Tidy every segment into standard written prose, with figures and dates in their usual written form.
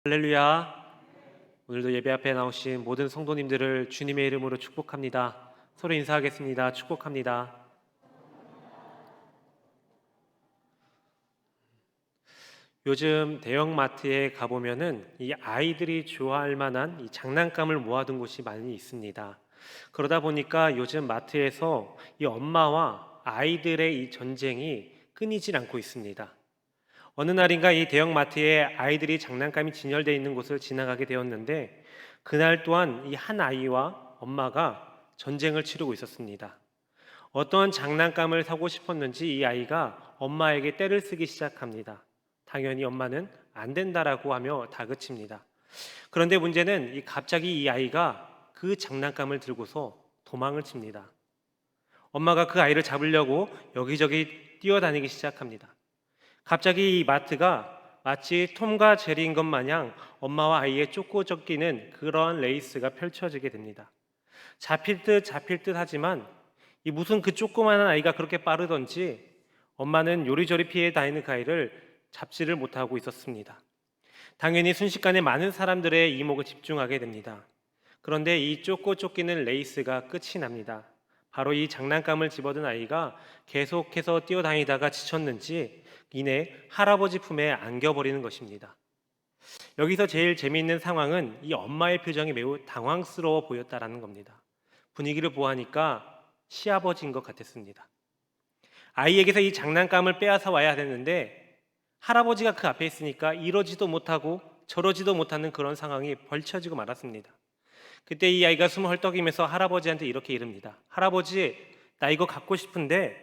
할렐루야. 오늘도 예배 앞에 나오신 모든 성도님들을 주님의 이름으로 축복합니다. 서로 인사하겠습니다. 축복합니다. 요즘 대형마트에 가보면은 이 아이들이 좋아할 만한 이 장난감을 모아둔 곳이 많이 있습니다. 그러다 보니까 요즘 마트에서 이 엄마와 아이들의 이 전쟁이 끊이질 않고 있습니다. 어느 날인가 이 대형마트에 아이들이 장난감이 진열되어 있는 곳을 지나가게 되었는데, 그날 또한 이 한 아이와 엄마가 전쟁을 치르고 있었습니다. 어떤 장난감을 사고 싶었는지 이 아이가 엄마에게 떼를 쓰기 시작합니다. 당연히 엄마는 안 된다라고 하며 다그칩니다. 그런데 문제는 갑자기 이 아이가 그 장난감을 들고서 도망을 칩니다. 엄마가 그 아이를 잡으려고 여기저기 뛰어다니기 시작합니다. 갑자기 이 마트가 마치 톰과 제리인 것 마냥 엄마와 아이의 쫓고 쫓기는 그러한 레이스가 펼쳐지게 됩니다. 잡힐 듯 하지만 이 무슨 그 조그마한 아이가 그렇게 빠르던지 엄마는 요리조리 피해 다니는 그 아이를 잡지를 못하고 있었습니다. 당연히 순식간에 많은 사람들의 이목을 집중하게 됩니다. 그런데 이 쫓고 쫓기는 레이스가 끝이 납니다. 바로 이 장난감을 집어든 아이가 계속해서 뛰어다니다가 지쳤는지 이내 할아버지 품에 안겨버리는 것입니다. 여기서 제일 재미있는 상황은 이 엄마의 표정이 매우 당황스러워 보였다라는 겁니다. 분위기를 보아하니까 시아버지인 것 같았습니다. 아이에게서 이 장난감을 빼앗아 와야 되는데 할아버지가 그 앞에 있으니까 이러지도 못하고 저러지도 못하는 그런 상황이 벌쳐지고 말았습니다. 그때 이 아이가 숨을 헐떡이면서 할아버지한테 이렇게 이릅니다. 할아버지, 나 이거 갖고 싶은데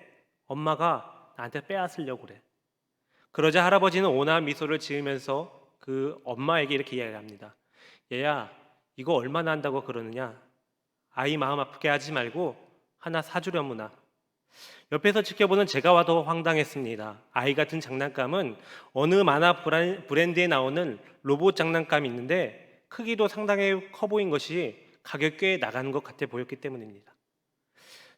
엄마가 나한테 빼앗으려고 그래. 그러자 할아버지는 온화한 미소를 지으면서 그 엄마에게 이렇게 이야기합니다. 얘야, 이거 얼마나 한다고 그러느냐? 아이 마음 아프게 하지 말고 하나 사주려무나. 옆에서 지켜보는 제가 와도 황당했습니다. 아이 같은 장난감은 어느 만화 브랜드에 나오는 로봇 장난감이 있는데 크기도 상당히 커 보인 것이 가격 꽤 나가는 것 같아 보였기 때문입니다.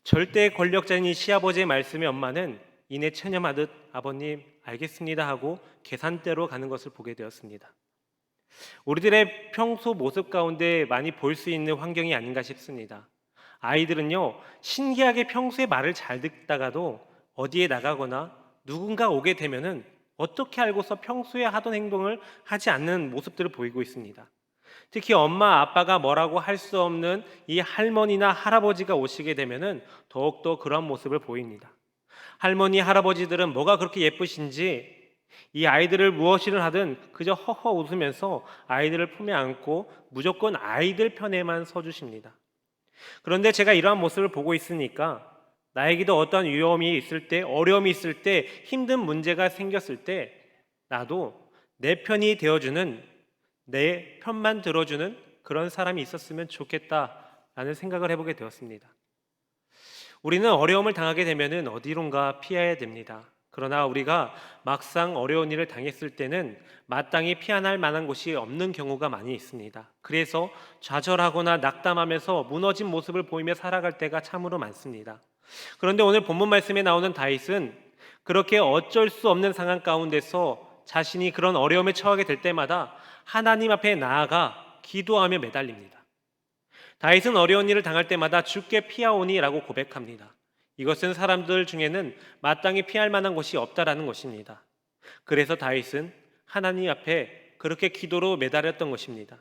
절대 권력자인 이 시아버지의 말씀에 엄마는 이내 체념하듯 아버님 알겠습니다 하고 계산대로 가는 것을 보게 되었습니다. 우리들의 평소 모습 가운데 많이 볼 수 있는 환경이 아닌가 싶습니다. 아이들은요, 신기하게 평소에 말을 잘 듣다가도 어디에 나가거나 누군가 오게 되면은 어떻게 알고서 평소에 하던 행동을 하지 않는 모습들을 보이고 있습니다. 특히 엄마, 아빠가 뭐라고 할 수 없는 이 할머니나 할아버지가 오시게 되면은 더욱더 그런 모습을 보입니다. 할머니, 할아버지들은 뭐가 그렇게 예쁘신지 이 아이들을 무엇이를 하든 그저 허허 웃으면서 아이들을 품에 안고 무조건 아이들 편에만 서주십니다. 그런데 제가 이러한 모습을 보고 있으니까 나에게도 어떠한 위험이 있을 때, 어려움이 있을 때, 힘든 문제가 생겼을 때 나도 내 편이 되어주는, 내 편만 들어주는 그런 사람이 있었으면 좋겠다라는 생각을 해보게 되었습니다. 우리는 어려움을 당하게 되면 어디론가 피해야 됩니다. 그러나 우리가 막상 어려운 일을 당했을 때는 마땅히 피안할 만한 곳이 없는 경우가 많이 있습니다. 그래서 좌절하거나 낙담하면서 무너진 모습을 보이며 살아갈 때가 참으로 많습니다. 그런데 오늘 본문 말씀에 나오는 다윗은 그렇게 어쩔 수 없는 상황 가운데서 자신이 그런 어려움에 처하게 될 때마다 하나님 앞에 나아가 기도하며 매달립니다. 다윗은 어려운 일을 당할 때마다 주께 피하오니라고 고백합니다. 이것은 사람들 중에는 마땅히 피할 만한 곳이 없다라는 것입니다. 그래서 다윗은 하나님 앞에 그렇게 기도로 매달렸던 것입니다.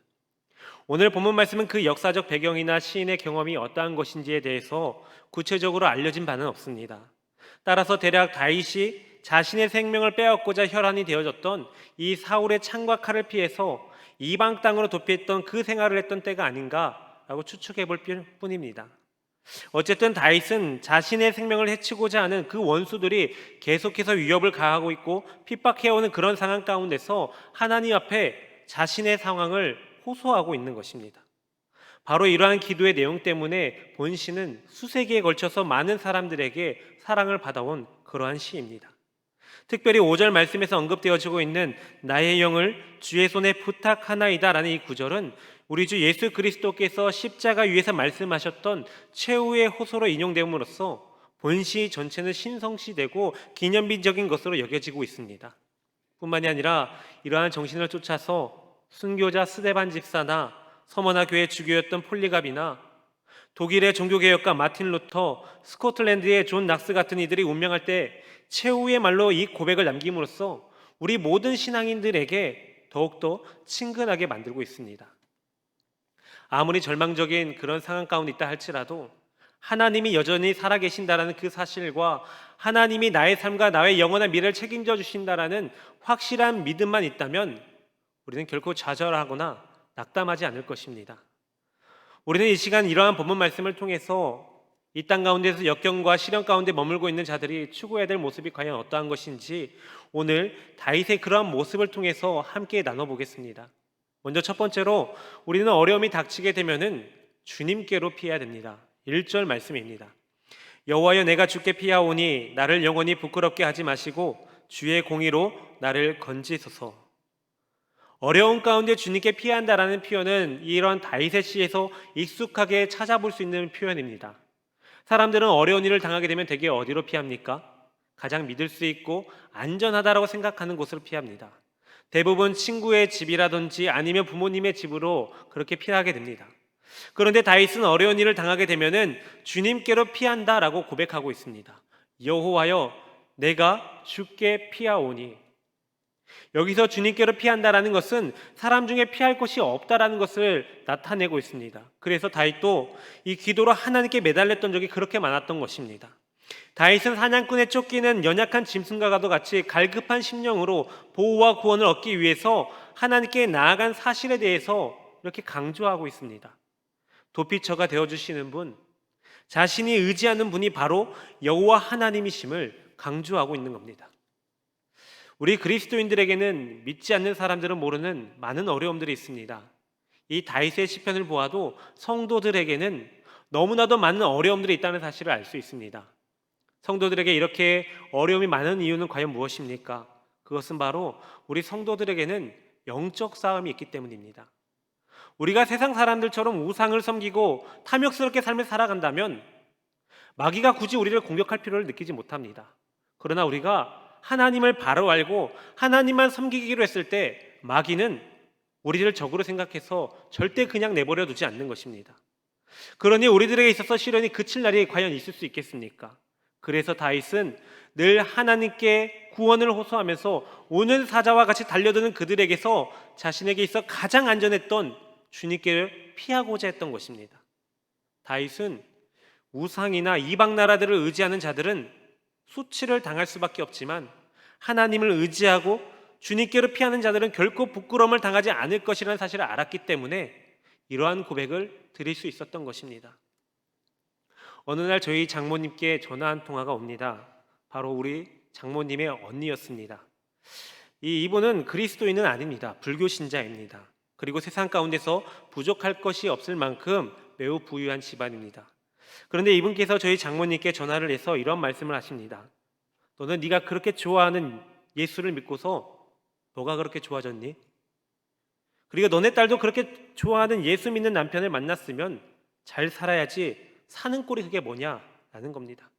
오늘 본문 말씀은 그 역사적 배경이나 시인의 경험이 어떠한 것인지에 대해서 구체적으로 알려진 바는 없습니다. 따라서 대략 다윗이 자신의 생명을 빼앗고자 혈안이 되어졌던 이 사울의 창과 칼을 피해서 이방 땅으로 도피했던 그 생활을 했던 때가 아닌가라고 추측해 볼 뿐입니다. 어쨌든 다윗은 자신의 생명을 해치고자 하는 그 원수들이 계속해서 위협을 가하고 있고 핍박해오는 그런 상황 가운데서 하나님 앞에 자신의 상황을 호소하고 있는 것입니다. 바로 이러한 기도의 내용 때문에 본시는 수세기에 걸쳐서 많은 사람들에게 사랑을 받아온 그러한 시입니다. 특별히 5절 말씀에서 언급되어지고 있는 나의 영을 주의 손에 부탁하나이다 라는 이 구절은 우리 주 예수 그리스도께서 십자가 위에서 말씀하셨던 최후의 호소로 인용됨으로써 본시 전체는 신성시되고 기념비적인 것으로 여겨지고 있습니다. 뿐만이 아니라 이러한 정신을 쫓아서 순교자 스데반 집사나 서머나 교회 주교였던 폴리갑이나 독일의 종교개혁가 마틴 루터, 스코틀랜드의 존 낙스 같은 이들이 운명할 때 최후의 말로 이 고백을 남김으로써 우리 모든 신앙인들에게 더욱더 친근하게 만들고 있습니다. 아무리 절망적인 그런 상황 가운데 있다 할지라도 하나님이 여전히 살아계신다라는 그 사실과 하나님이 나의 삶과 나의 영원한 미래를 책임져 주신다라는 확실한 믿음만 있다면 우리는 결코 좌절하거나 낙담하지 않을 것입니다. 우리는 이 시간 이러한 본문 말씀을 통해서 이 땅 가운데서 역경과 시련 가운데 머물고 있는 자들이 추구해야 될 모습이 과연 어떠한 것인지 오늘 다윗의 그러한 모습을 통해서 함께 나눠보겠습니다. 먼저 첫 번째로 우리는 어려움이 닥치게 되면은 주님께로 피해야 됩니다. 1절 말씀입니다. 여호와여 내가 주께 피하오니 나를 영원히 부끄럽게 하지 마시고 주의 공의로 나를 건지소서. 어려운 가운데 주님께 피한다라는 표현은 이런 다윗의 시에서 익숙하게 찾아볼 수 있는 표현입니다. 사람들은 어려운 일을 당하게 되면 대개 어디로 피합니까? 가장 믿을 수 있고 안전하다라고 생각하는 곳으로 피합니다. 대부분 친구의 집이라든지 아니면 부모님의 집으로 그렇게 피하게 됩니다. 그런데 다윗은 어려운 일을 당하게 되면은 주님께로 피한다라고 고백하고 있습니다. 여호와여 내가 주께 피하오니. 여기서 주님께로 피한다라는 것은 사람 중에 피할 곳이 없다라는 것을 나타내고 있습니다. 그래서 다윗도 이 기도로 하나님께 매달렸던 적이 그렇게 많았던 것입니다. 다윗은 사냥꾼에 쫓기는 연약한 짐승과도 같이 갈급한 심령으로 보호와 구원을 얻기 위해서 하나님께 나아간 사실에 대해서 이렇게 강조하고 있습니다. 도피처가 되어주시는 분, 자신이 의지하는 분이 바로 여호와 하나님이심을 강조하고 있는 겁니다. 우리 그리스도인들에게는 믿지 않는 사람들은 모르는 많은 어려움들이 있습니다. 이 다윗의 시편을 보아도 성도들에게는 너무나도 많은 어려움들이 있다는 사실을 알 수 있습니다. 성도들에게 이렇게 어려움이 많은 이유는 과연 무엇입니까? 그것은 바로 우리 성도들에게는 영적 싸움이 있기 때문입니다. 우리가 세상 사람들처럼 우상을 섬기고 탐욕스럽게 삶을 살아간다면 마귀가 굳이 우리를 공격할 필요를 느끼지 못합니다. 그러나 우리가 하나님을 바로 알고 하나님만 섬기기로 했을 때 마귀는 우리를 적으로 생각해서 절대 그냥 내버려 두지 않는 것입니다. 그러니 우리들에게 있어서 시련이 그칠 날이 과연 있을 수 있겠습니까? 그래서 다윗은 늘 하나님께 구원을 호소하면서 오는 사자와 같이 달려드는 그들에게서 자신에게 있어 가장 안전했던 주님께 피하고자 했던 것입니다. 다윗은 우상이나 이방 나라들을 의지하는 자들은 수치를 당할 수밖에 없지만 하나님을 의지하고 주님께로 피하는 자들은 결코 부끄러움을 당하지 않을 것이라는 사실을 알았기 때문에 이러한 고백을 드릴 수 있었던 것입니다. 어느 날 저희 장모님께 전화 한 통화가 옵니다. 바로 우리 장모님의 언니였습니다. 이분은 그리스도인은 아닙니다. 불교 신자입니다. 그리고 세상 가운데서 부족할 것이 없을 만큼 매우 부유한 집안입니다. 그런데 이분께서 저희 장모님께 전화를 해서 이런 말씀을 하십니다. 너는 네가 그렇게 좋아하는 예수를 믿고서 너가 그렇게 좋아졌니? 그리고 너네 딸도 그렇게 좋아하는 예수 믿는 남편을 만났으면 잘 살아야지 사는 꼴이 그게 뭐냐? 라는 겁니다.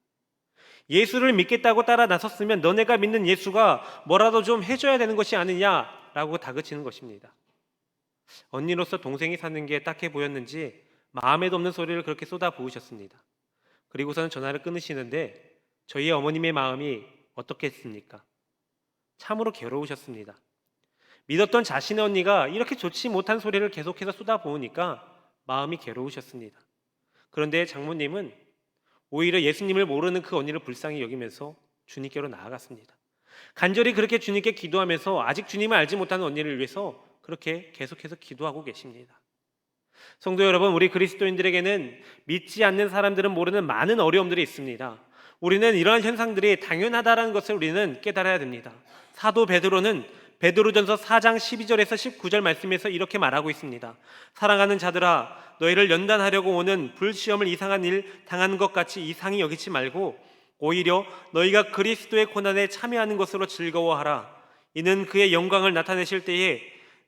예수를 믿겠다고 따라 나섰으면 너네가 믿는 예수가 뭐라도 좀 해줘야 되는 것이 아니냐라고 다그치는 것입니다. 언니로서 동생이 사는 게 딱해 보였는지 마음에도 없는 소리를 그렇게 쏟아부으셨습니다. 그리고서는 전화를 끊으시는데 저희 어머님의 마음이 어떻겠습니까? 참으로 괴로우셨습니다. 믿었던 자신의 언니가 이렇게 좋지 못한 소리를 계속해서 쏟아부으니까 마음이 괴로우셨습니다. 그런데 장모님은 오히려 예수님을 모르는 그 언니를 불쌍히 여기면서 주님께로 나아갔습니다. 간절히 그렇게 주님께 기도하면서 아직 주님을 알지 못하는 언니를 위해서 그렇게 계속해서 기도하고 계십니다. 성도 여러분, 우리 그리스도인들에게는 믿지 않는 사람들은 모르는 많은 어려움들이 있습니다. 우리는 이러한 현상들이 당연하다는 것을 우리는 깨달아야 됩니다. 사도 베드로는 베드로전서 4장 12절에서 19절 말씀에서 이렇게 말하고 있습니다. 사랑하는 자들아, 너희를 연단하려고 오는 불시험을 이상한 일 당하는 것 같이 이상히 여기지 말고 오히려 너희가 그리스도의 고난에 참여하는 것으로 즐거워하라. 이는 그의 영광을 나타내실 때에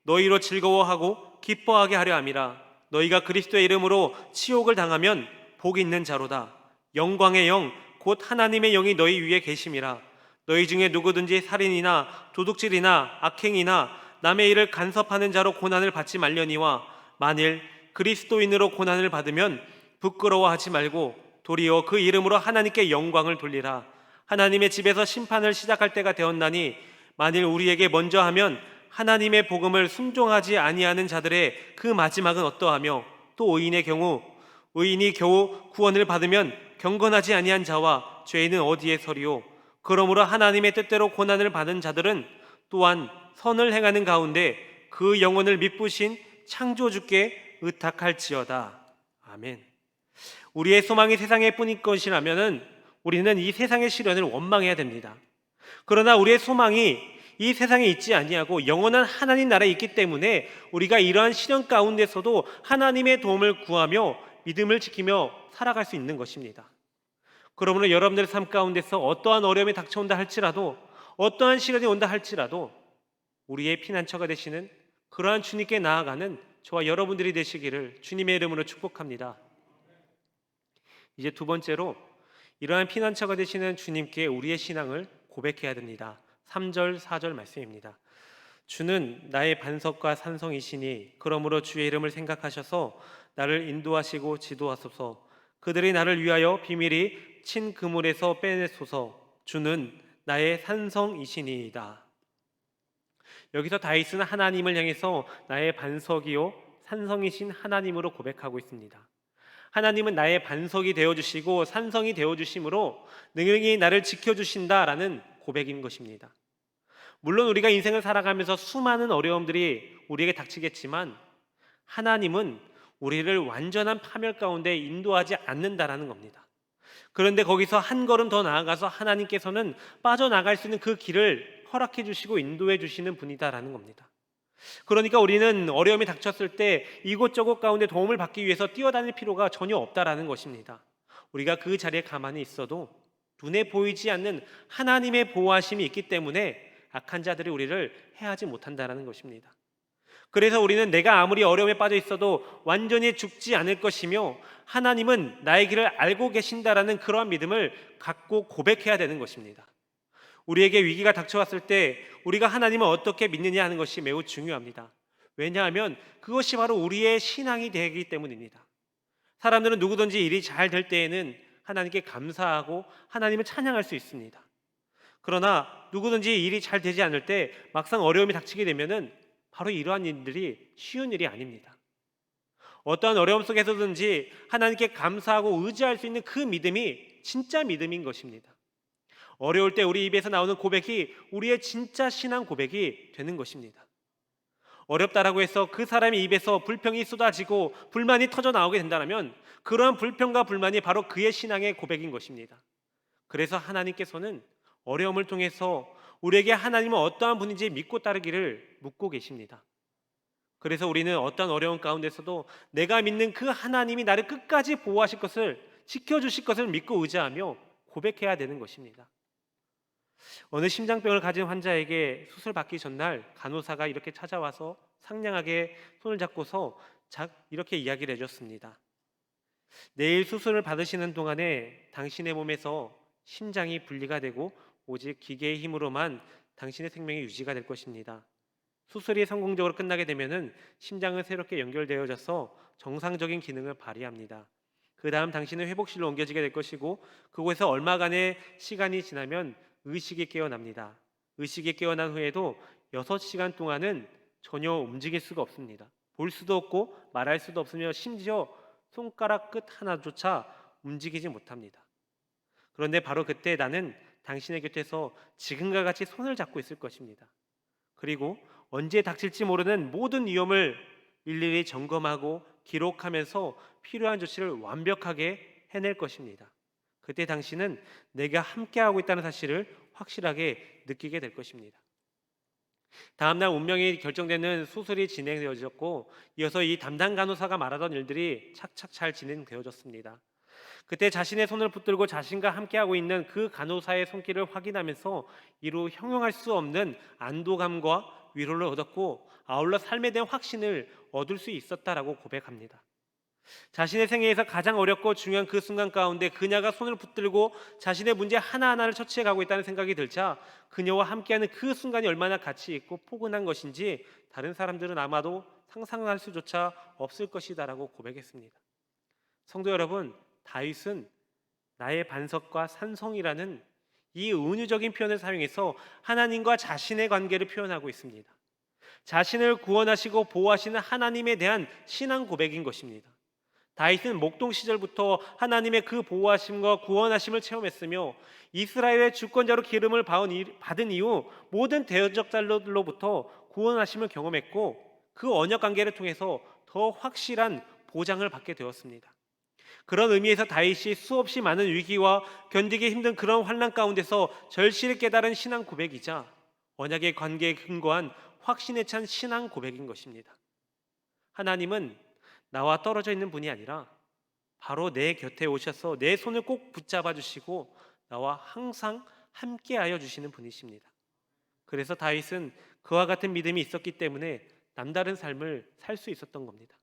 너희로 즐거워하고 기뻐하게 하려 함이라. 너희가 그리스도의 이름으로 치욕을 당하면 복 있는 자로다. 영광의 영 곧 하나님의 영이 너희 위에 계심이라. 너희 중에 누구든지 살인이나 도둑질이나 악행이나 남의 일을 간섭하는 자로 고난을 받지 말려니와 만일 그리스도인으로 고난을 받으면 부끄러워하지 말고 도리어 그 이름으로 하나님께 영광을 돌리라. 하나님의 집에서 심판을 시작할 때가 되었나니 만일 우리에게 먼저 하면 하나님의 복음을 순종하지 아니하는 자들의 그 마지막은 어떠하며 또 의인이 겨우 구원을 받으면 경건하지 아니한 자와 죄인은 어디에 서리요. 그러므로 하나님의 뜻대로 고난을 받은 자들은 또한 선을 행하는 가운데 그 영혼을 미쁘신 창조주께 의탁할지어다. 아멘. 우리의 소망이 세상에 뿐일 것이라면 우리는 이 세상의 시련을 원망해야 됩니다. 그러나 우리의 소망이 이 세상에 있지 아니하고 영원한 하나님 나라에 있기 때문에 우리가 이러한 시련 가운데서도 하나님의 도움을 구하며 믿음을 지키며 살아갈 수 있는 것입니다. 그러므로 여러분들의 삶 가운데서 어떠한 어려움이 닥쳐온다 할지라도, 어떠한 시련이 온다 할지라도 우리의 피난처가 되시는 그러한 주님께 나아가는 저와 여러분들이 되시기를 주님의 이름으로 축복합니다. 이제 두 번째로 이러한 피난처가 되시는 주님께 우리의 신앙을 고백해야 됩니다. 3절 4절 말씀입니다. 주는 나의 반석과 산성이시니 그러므로 주의 이름을 생각하셔서 나를 인도하시고 지도하소서. 그들이 나를 위하여 비밀히 친 그물에서 빼내소서. 주는 나의 산성이시니이다. 여기서 다윗은 하나님을 향해서 나의 반석이요 산성이신 하나님으로 고백하고 있습니다. 하나님은 나의 반석이 되어주시고 산성이 되어주심으로 능히 나를 지켜주신다라는 고백인 것입니다. 물론 우리가 인생을 살아가면서 수많은 어려움들이 우리에게 닥치겠지만 하나님은 우리를 완전한 파멸 가운데 인도하지 않는다라는 겁니다. 그런데 거기서 한 걸음 더 나아가서 하나님께서는 빠져나갈 수 있는 그 길을 허락해 주시고 인도해 주시는 분이다라는 겁니다. 그러니까 우리는 어려움이 닥쳤을 때 이곳저곳 가운데 도움을 받기 위해서 뛰어다닐 필요가 전혀 없다라는 것입니다. 우리가 그 자리에 가만히 있어도 눈에 보이지 않는 하나님의 보호하심이 있기 때문에 악한 자들이 우리를 해하지 못한다라는 것입니다. 그래서 우리는 내가 아무리 어려움에 빠져 있어도 완전히 죽지 않을 것이며 하나님은 나의 길을 알고 계신다라는 그러한 믿음을 갖고 고백해야 되는 것입니다. 우리에게 위기가 닥쳐왔을 때 우리가 하나님을 어떻게 믿느냐 하는 것이 매우 중요합니다. 왜냐하면 그것이 바로 우리의 신앙이 되기 때문입니다. 사람들은 누구든지 일이 잘 될 때에는 하나님께 감사하고 하나님을 찬양할 수 있습니다. 그러나 누구든지 일이 잘 되지 않을 때 막상 어려움이 닥치게 되면은 바로 이러한 일들이 쉬운 일이 아닙니다. 어떠한 어려움 속에서든지 하나님께 감사하고 의지할 수 있는 그 믿음이 진짜 믿음인 것입니다. 어려울 때 우리 입에서 나오는 고백이 우리의 진짜 신앙 고백이 되는 것입니다. 어렵다라고 해서 그 사람의 입에서 불평이 쏟아지고 불만이 터져 나오게 된다면 그러한 불평과 불만이 바로 그의 신앙의 고백인 것입니다. 그래서 하나님께서는 어려움을 통해서 우리에게 하나님은 어떠한 분인지 믿고 따르기를 묻고 계십니다. 그래서 우리는 어떠한 어려움 가운데서도 내가 믿는 그 하나님이 나를 끝까지 보호하실 것을, 지켜주실 것을 믿고 의지하며 고백해야 되는 것입니다. 어느 심장병을 가진 환자에게 수술 받기 전날 간호사가 이렇게 찾아와서 상냥하게 손을 잡고서 이렇게 이야기를 해줬습니다. 내일 수술을 받으시는 동안에 당신의 몸에서 심장이 분리가 되고 오직 기계의 힘으로만 당신의 생명이 유지가 될 것입니다. 수술이 성공적으로 끝나게 되면은 심장은 새롭게 연결되어져서 정상적인 기능을 발휘합니다. 그 다음 당신은 회복실로 옮겨지게 될 것이고 그곳에서 얼마간의 시간이 지나면 의식이 깨어납니다. 의식이 깨어난 후에도 6시간 동안은 전혀 움직일 수가 없습니다. 볼 수도 없고 말할 수도 없으며 심지어 손가락 끝 하나조차 움직이지 못합니다. 그런데 바로 그때 나는 당신의 곁에서 지금과 같이 손을 잡고 있을 것입니다. 그리고 언제 닥칠지 모르는 모든 위험을 일일이 점검하고 기록하면서 필요한 조치를 완벽하게 해낼 것입니다. 그때 당신은 내가 함께하고 있다는 사실을 확실하게 느끼게 될 것입니다. 다음날 운명이 결정되는 수술이 진행되어졌고 이어서 이 담당 간호사가 말하던 일들이 착착 잘 진행되어졌습니다. 그때 자신의 손을 붙들고 자신과 함께하고 있는 그 간호사의 손길을 확인하면서 이루 형용할 수 없는 안도감과 위로를 얻었고 아울러 삶에 대한 확신을 얻을 수 있었다라고 고백합니다. 자신의 생애에서 가장 어렵고 중요한 그 순간 가운데 그녀가 손을 붙들고 자신의 문제 하나하나를 처치해 가고 있다는 생각이 들자 그녀와 함께하는 그 순간이 얼마나 가치 있고 포근한 것인지 다른 사람들은 아마도 상상할 수조차 없을 것이다라고 고백했습니다. 성도 여러분, 다윗은 나의 반석과 산성이라는 이 은유적인 표현을 사용해서 하나님과 자신의 관계를 표현하고 있습니다. 자신을 구원하시고 보호하시는 하나님에 대한 신앙 고백인 것입니다. 다윗은 목동 시절부터 하나님의 그 보호하심과 구원하심을 체험했으며 이스라엘의 주권자로 기름을 받은 이후 모든 대적자들로부터 구원하심을 경험했고 그 언약 관계를 통해서 더 확실한 보장을 받게 되었습니다. 그런 의미에서 다윗이 수없이 많은 위기와 견디기 힘든 그런 환난 가운데서 절실히 깨달은 신앙 고백이자 언약의 관계에 근거한 확신에 찬 신앙 고백인 것입니다. 하나님은 나와 떨어져 있는 분이 아니라 바로 내 곁에 오셔서 내 손을 꼭 붙잡아 주시고 나와 항상 함께하여 주시는 분이십니다. 그래서 다윗은 그와 같은 믿음이 있었기 때문에 남다른 삶을 살 수 있었던 겁니다.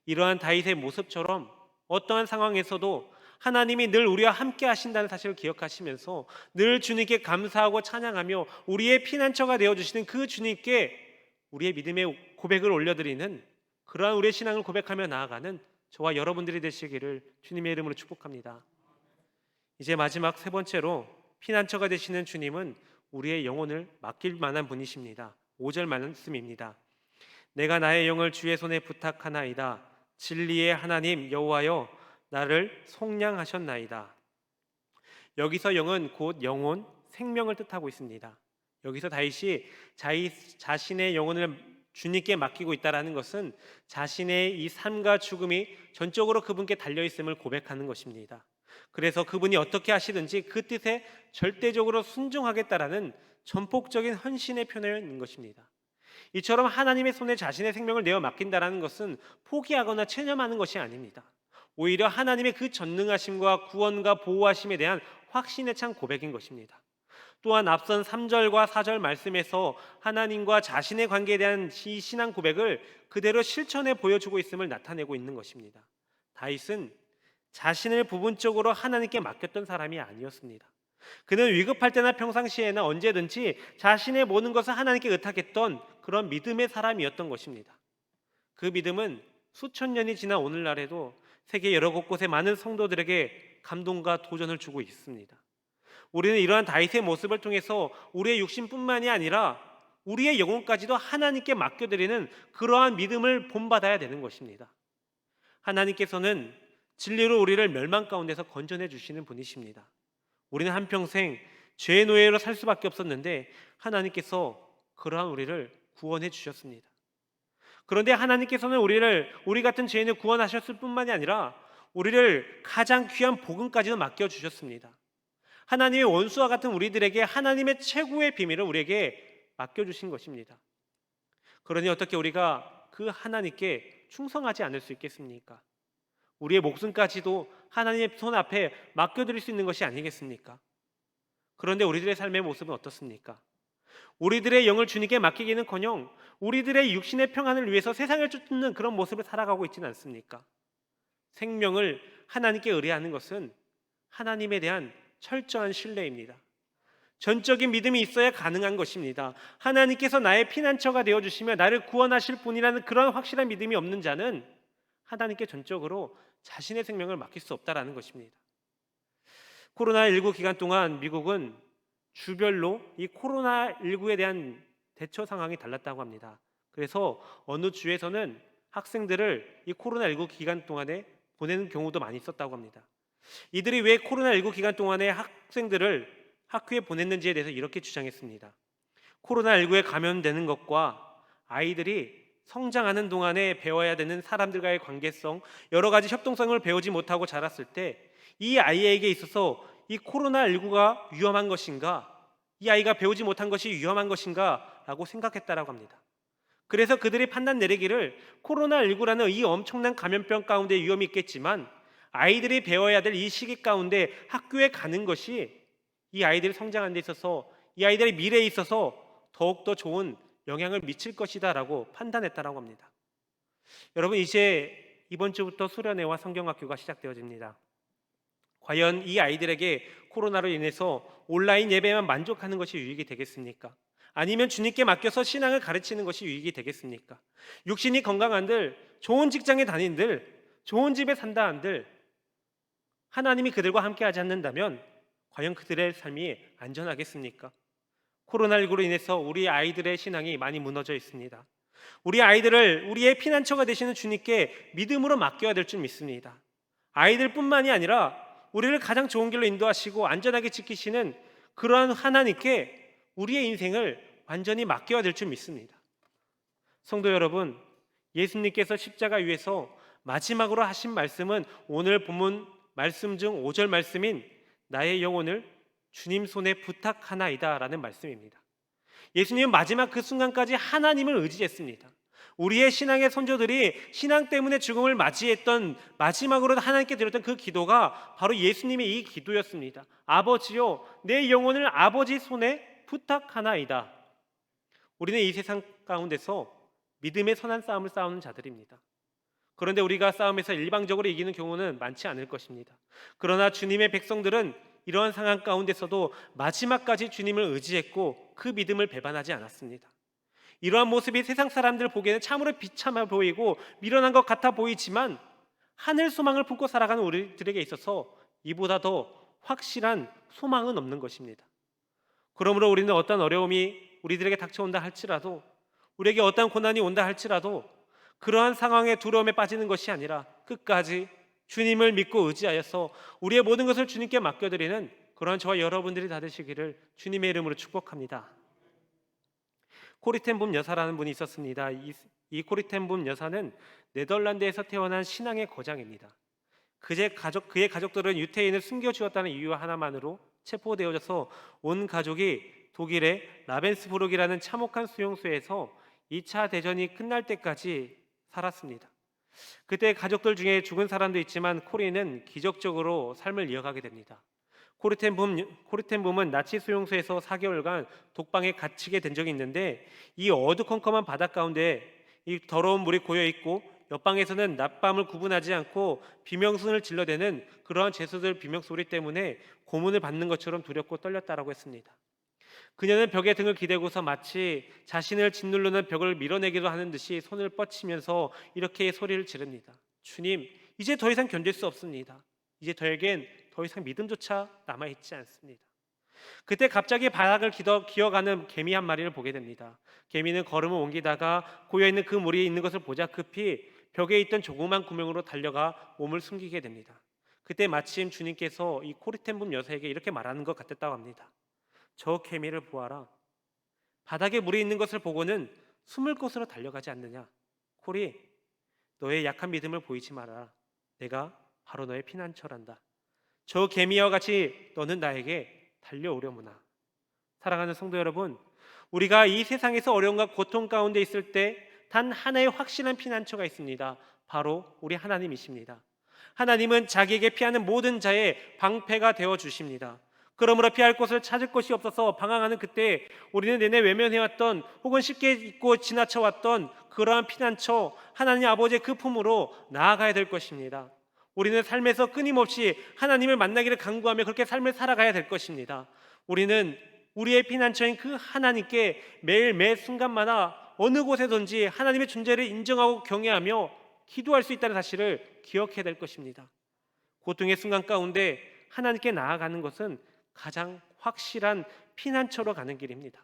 이러한 다윗의 모습처럼 어떠한 상황에서도 하나님이 늘 우리와 함께 하신다는 사실을 기억하시면서 늘 주님께 감사하고 찬양하며 우리의 피난처가 되어주시는 그 주님께 우리의 믿음의 고백을 올려드리는 그러한 우리의 신앙을 고백하며 나아가는 저와 여러분들이 되시기를 주님의 이름으로 축복합니다. 이제 마지막 세 번째로 피난처가 되시는 주님은 우리의 영혼을 맡길 만한 분이십니다. 5절 말씀입니다. 내가 나의 영을 주의 손에 부탁하나이다. 진리의 하나님 여호와여 나를 속량하셨나이다. 여기서 영은 곧 영혼, 생명을 뜻하고 있습니다. 여기서 다윗이 자신의 영혼을 주님께 맡기고 있다는 것은 자신의 이 삶과 죽음이 전적으로 그분께 달려있음을 고백하는 것입니다. 그래서 그분이 어떻게 하시든지 그 뜻에 절대적으로 순종하겠다라는 전폭적인 헌신의 표현인 것입니다. 이처럼 하나님의 손에 자신의 생명을 내어 맡긴다라는 것은 포기하거나 체념하는 것이 아닙니다. 오히려 하나님의 그 전능하심과 구원과 보호하심에 대한 확신에 찬 고백인 것입니다. 또한 앞선 3절과 4절 말씀에서 하나님과 자신의 관계에 대한 이 신앙 고백을 그대로 실천해 보여주고 있음을 나타내고 있는 것입니다. 다윗은 자신을 부분적으로 하나님께 맡겼던 사람이 아니었습니다. 그는 위급할 때나 평상시에나 언제든지 자신의 모든 것을 하나님께 의탁했던 그런 믿음의 사람이었던 것입니다. 그 믿음은 수천 년이 지난 오늘날에도 세계 여러 곳곳에 많은 성도들에게 감동과 도전을 주고 있습니다. 우리는 이러한 다윗의 모습을 통해서 우리의 육신뿐만이 아니라 우리의 영혼까지도 하나님께 맡겨드리는 그러한 믿음을 본받아야 되는 것입니다. 하나님께서는 진리로 우리를 멸망 가운데서 건져내 주시는 분이십니다. 우리는 한평생 죄의 노예로 살 수밖에 없었는데 하나님께서 그러한 우리를 구원해 주셨습니다. 그런데 하나님께서는 우리 같은 죄인을 구원하셨을 뿐만이 아니라 우리를 가장 귀한 복음까지도 맡겨주셨습니다. 하나님의 원수와 같은 우리들에게 하나님의 최고의 비밀을 우리에게 맡겨주신 것입니다. 그러니 어떻게 우리가 그 하나님께 충성하지 않을 수 있겠습니까? 우리의 목숨까지도 하나님의 손 앞에 맡겨드릴 수 있는 것이 아니겠습니까? 그런데 우리들의 삶의 모습은 어떻습니까? 우리들의 영을 주님께 맡기기는커녕 우리들의 육신의 평안을 위해서 세상을 쫓는 그런 모습을 살아가고 있지는 않습니까? 생명을 하나님께 의뢰하는 것은 하나님에 대한 철저한 신뢰입니다. 전적인 믿음이 있어야 가능한 것입니다. 하나님께서 나의 피난처가 되어주시며 나를 구원하실 분이라는 그런 확실한 믿음이 없는 자는 하나님께 전적으로 자신의 생명을 맡길 수 없다라는 것입니다. 코로나19 기간 동안 미국은 주별로 이 코로나19에 대한 대처 상황이 달랐다고 합니다. 그래서 어느 주에서는 학생들을 이 코로나19 기간 동안에 보내는 경우도 많이 있었다고 합니다. 이들이 왜 코로나19 기간 동안에 학생들을 학교에 보냈는지에 대해서 이렇게 주장했습니다. 코로나19에 감염되는 것과 아이들이 성장하는 동안에 배워야 되는 사람들과의 관계성, 여러 가지 협동성을 배우지 못하고 자랐을 때 이 아이에게 있어서 이 코로나19가 위험한 것인가, 이 아이가 배우지 못한 것이 위험한 것인가 라고 생각했다라고 합니다. 그래서 그들이 판단 내리기를 코로나19라는 이 엄청난 감염병 가운데 위험이 있겠지만 아이들이 배워야 될 이 시기 가운데 학교에 가는 것이 이 아이들이 성장하는 데 있어서 이 아이들의 미래에 있어서 더욱더 좋은 영향을 미칠 것이다 라고 판단했다라고 합니다. 여러분, 이제 이번 주부터 수련회와 성경학교가 시작되어집니다. 과연 이 아이들에게 코로나로 인해서 온라인 예배만 만족하는 것이 유익이 되겠습니까? 아니면 주님께 맡겨서 신앙을 가르치는 것이 유익이 되겠습니까? 육신이 건강한들, 좋은 직장에 다닌들, 좋은 집에 산다 한들 하나님이 그들과 함께하지 않는다면 과연 그들의 삶이 안전하겠습니까? 코로나19로 인해서 우리 아이들의 신앙이 많이 무너져 있습니다. 우리 아이들을 우리의 피난처가 되시는 주님께 믿음으로 맡겨야 될 줄 믿습니다. 아이들뿐만이 아니라 우리를 가장 좋은 길로 인도하시고 안전하게 지키시는 그러한 하나님께 우리의 인생을 완전히 맡겨야 될 줄 믿습니다. 성도 여러분, 예수님께서 십자가 위에서 마지막으로 하신 말씀은 오늘 본문 말씀 중 5절 말씀인 나의 영혼을 주님 손에 부탁하나이다 라는 말씀입니다. 예수님은 마지막 그 순간까지 하나님을 의지했습니다. 우리의 신앙의 선조들이 신앙 때문에 죽음을 맞이했던 마지막으로 하나님께 드렸던 그 기도가 바로 예수님의 이 기도였습니다. 아버지요, 내 영혼을 아버지 손에 부탁하나이다. 우리는 이 세상 가운데서 믿음의 선한 싸움을 싸우는 자들입니다. 그런데 우리가 싸움에서 일방적으로 이기는 경우는 많지 않을 것입니다. 그러나 주님의 백성들은 이러한 상황 가운데서도 마지막까지 주님을 의지했고 그 믿음을 배반하지 않았습니다. 이러한 모습이 세상 사람들 보기에는 참으로 비참해 보이고 미련한 것 같아 보이지만 하늘 소망을 품고 살아가는 우리들에게 있어서 이보다 더 확실한 소망은 없는 것입니다. 그러므로 우리는 어떤 어려움이 우리들에게 닥쳐온다 할지라도, 우리에게 어떤 고난이 온다 할지라도 그러한 상황에 두려움에 빠지는 것이 아니라 끝까지 주님을 믿고 의지하여서 우리의 모든 것을 주님께 맡겨드리는 그러한 저와 여러분들이 다 되시기를 주님의 이름으로 축복합니다. 코리텐붐 여사라는 분이 있었습니다. 이 코리텐붐 여사는 네덜란드에서 태어난 신앙의 거장입니다. 그의 가족들은 유태인을 숨겨주었다는 이유 하나만으로 체포되어져서 온 가족이 독일의 라벤스부르크라는 참혹한 수용소에서 2차 대전이 끝날 때까지 살았습니다. 그때 가족들 중에 죽은 사람도 있지만 코리는 기적적으로 삶을 이어가게 됩니다. 코리텐붐은 나치 수용소에서 4개월간 독방에 갇히게 된 적이 있는데 이 어두컴컴한 바닷 가운데 이 더러운 물이 고여 있고 옆방에서는 낮밤을 구분하지 않고 비명순을 질러대는 그러한 죄수들 비명 소리 때문에 고문을 받는 것처럼 두렵고 떨렸다라고 했습니다. 그녀는 벽에 등을 기대고서 마치 자신을 짓누르는 벽을 밀어내기도 하는 듯이 손을 뻗치면서 이렇게 소리를 지릅니다. 주님, 이제 더 이상 견딜 수 없습니다. 이제 저에겐 더 이상 믿음조차 남아있지 않습니다. 그때 갑자기 바닥을 기어가는 개미 한 마리를 보게 됩니다. 개미는 걸음을 옮기다가 고여있는 그 물이 있는 것을 보자 급히 벽에 있던 조그만 구멍으로 달려가 몸을 숨기게 됩니다. 그때 마침 주님께서 이 코리텐붐 여사에게 이렇게 말하는 것 같았다고 합니다. 저 개미를 보아라. 바닥에 물이 있는 것을 보고는 숨을 곳으로 달려가지 않느냐. 코리, 너의 약한 믿음을 보이지 말아라. 내가 바로 너의 피난처란다. 저 개미와 같이 너는 나에게 달려오려무나. 사랑하는 성도 여러분, 우리가 이 세상에서 어려움과 고통 가운데 있을 때 단 하나의 확실한 피난처가 있습니다. 바로 우리 하나님이십니다. 하나님은 자기에게 피하는 모든 자의 방패가 되어 주십니다. 그러므로 피할 곳을 찾을 곳이 없어서 방황하는 그때 우리는 내내 외면해왔던 혹은 쉽게 잊고 지나쳐왔던 그러한 피난처 하나님 아버지의 그 품으로 나아가야 될 것입니다. 우리는 삶에서 끊임없이 하나님을 만나기를 간구하며 그렇게 삶을 살아가야 될 것입니다. 우리는 우리의 피난처인 그 하나님께 매일 매 순간마다 어느 곳에든지 하나님의 존재를 인정하고 경외하며 기도할 수 있다는 사실을 기억해야 될 것입니다. 고통의 순간 가운데 하나님께 나아가는 것은 가장 확실한 피난처로 가는 길입니다.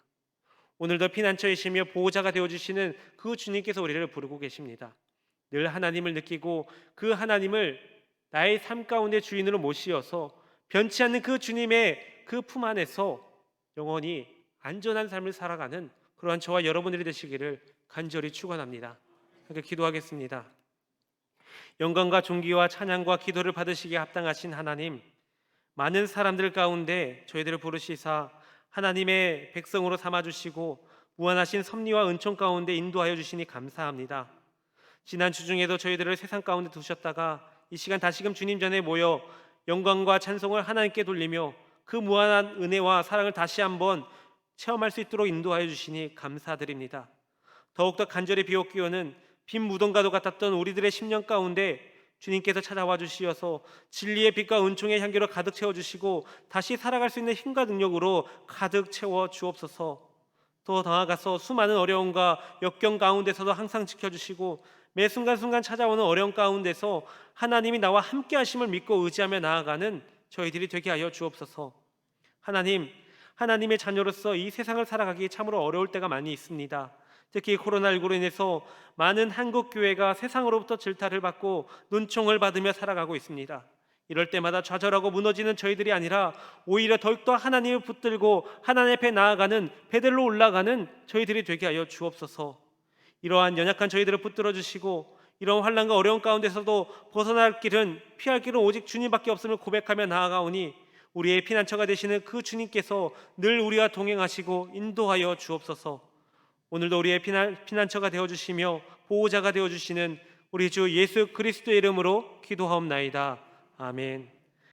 오늘도 피난처이시며 보호자가 되어주시는 그 주님께서 우리를 부르고 계십니다. 늘 하나님을 느끼고 그 하나님을 나의 삶 가운데 주인으로 모시어서 변치 않는 그 주님의 그 품 안에서 영원히 안전한 삶을 살아가는 그러한 저와 여러분들이 되시기를 간절히 축원합니다. 함께 기도하겠습니다. 영광과 존귀와 찬양과 기도를 받으시기에 합당하신 하나님, 많은 사람들 가운데 저희들을 부르시사 하나님의 백성으로 삼아주시고 무한하신 섭리와 은총 가운데 인도하여 주시니 감사합니다. 지난 주 중에도 저희들을 세상 가운데 두셨다가 이 시간 다시금 주님 전에 모여 영광과 찬송을 하나님께 돌리며 그 무한한 은혜와 사랑을 다시 한번 체험할 수 있도록 인도하여 주시니 감사드립니다. 더욱더 간절히 비옵기오는 빈 무덤과도 같았던 우리들의 심령 가운데 주님께서 찾아와 주시어서 진리의 빛과 은총의 향기로 가득 채워주시고 다시 살아갈 수 있는 힘과 능력으로 가득 채워 주옵소서. 더 나아가서 수많은 어려움과 역경 가운데서도 항상 지켜주시고 매 순간순간 찾아오는 어려움 가운데서 하나님이 나와 함께 하심을 믿고 의지하며 나아가는 저희들이 되게 하여 주옵소서. 하나님의 자녀로서 이 세상을 살아가기 참으로 어려울 때가 많이 있습니다. 특히 코로나19로 인해서 많은 한국 교회가 세상으로부터 질타를 받고 눈총을 받으며 살아가고 있습니다. 이럴 때마다 좌절하고 무너지는 저희들이 아니라 오히려 더욱더 하나님을 붙들고 하나님 앞에 나아가는 배들로 올라가는 저희들이 되게 하여 주옵소서. 이러한 연약한 저희들을 붙들어 주시고 이런 환난과 어려움 가운데서도 벗어날 길은 피할 길은 오직 주님밖에 없음을 고백하며 나아가오니 우리의 피난처가 되시는 그 주님께서 늘 우리와 동행하시고 인도하여 주옵소서. 오늘도 우리의 피난처가 되어주시며 보호자가 되어주시는 우리 주 예수 그리스도의 이름으로 기도하옵나이다. 아멘.